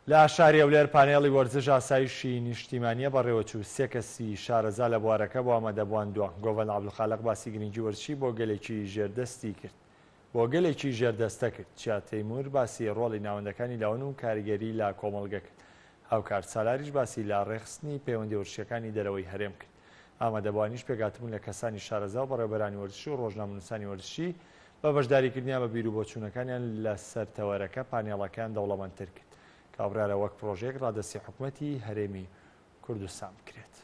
لە شاری ئەولێر پانێڵی وەرزش ئاسایشی نیشتیمانیە بەڕێوەچوو سێ کەسی شارەزا لە بوارەکە بۆ ئامادەبواندووە. گۆڤەن عەبدولخالق باسی گرنگی وەرزشی بۆ گەلێکی ژێردەستە کرد. چیا تەیمور باسی ڕۆڵی ناوەندەکانی لاون و کاریگەری لە کۆمەڵگە کرد. هاوکار سالاریش باسی لە ڕێخستنی پەیوەندی وەرزشیەکانی دەرەوەی هەرێم کرد. ئامادەبوانیش پێگاتبوون لە کەسانی شارەزا و بەڕێوەبەرانی وەرزشی و ڕۆژنامەنووسانی وەرزشی بە بەشداریکردنیان بە بیرروبۆچوونەکانیان لە سەرتەوەرەکە پانێڵەکان دەوڵەمەندتر کرد. کابرارە وەک پرۆژێک ڕادەستی حکوومەتی هەرێمی کوردستان بکرێت.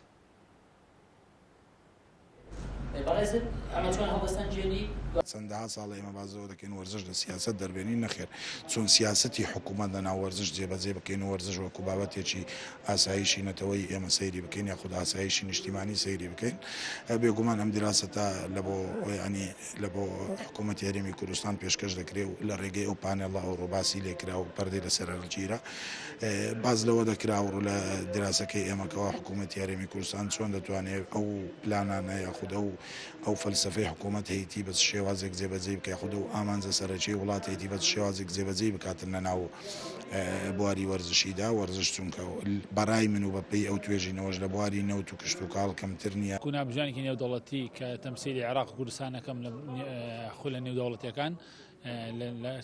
چەندەها ساڵ ئێمە بازەوە دەکەین وەرزش لە سیاست دەربێنی نەخێر، چۆن سیاسەتی حکوومەت لە ناو وەرزش جێبەجێ بکەین و وەرزش وەکو بابەتێکی ئاسایشی نەتەوەی ئێمە سەیری بکەین یاخود ئاسایشی نیشتیمانی سەیری بکەین. بێگومان ئەم دیراسەتە لە بۆ حکوومەتی هەرێمی کوردستان پێشکەش دەکرێت و لە ڕێگەی ئەو پانێڵە ئەو ڕۆباسی لێکرا و پەردەی لەسەر هەڵگیرە باز لەوە دەکرا و لە دیراسەکەی ئێمەکەەوە حکوومەتی هەرێمی کوردستان چۆن دەتوانێت ئەو پلانانە یاخود ئەو فەلسفەی حکوومەت هەیەی بە شێوازێک جێبەجێ بکە خود و ئامانجە سەرەکی وڵات هەیەی بە شێوازێک جێبەجێ بکاتن لە ناو بواری وەرزشیدا. وەرزش چونکە بەڕای من و بەپێی ئەو توێژینەوەش لە بواری نەوت و کشت و کاڵ کەمتر نییە. کۆنابژانێکی نێودەوڵەتی کە تەمسیلی عێراق و کوردستانەکەم خۆ لە نێودەوڵەتیەکان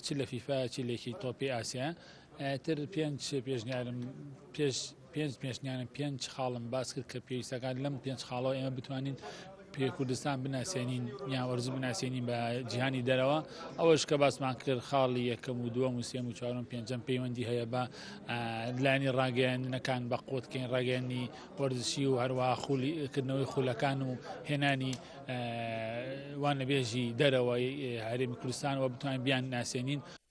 چ لە فیفا چ لێکی تۆپی ئاسیا تر پێنج خاڵم باس کرد کە پێویستەکان لەم پێنج خاڵەوە ئێمە بتوانین پێ کوردستان بناسیێنین یان وەرز بناسیێنین بە جیهانی دەرەوە. ئەوەش کە باسمان کرد خاڵی یەکەم و دووەم و سێم و چوارم پێنجەم پەیوەندی هەیە بە لانی ڕاگەیاندنەکان بە قوتکەین ڕاگەیاندنی وەرزشی و هەروەها خولیکردنەوەی خولەکان و هێنانی وانەبێژی دەرەوەی هەرێمی کوردستان و بتوانین بیان ناسیێنین.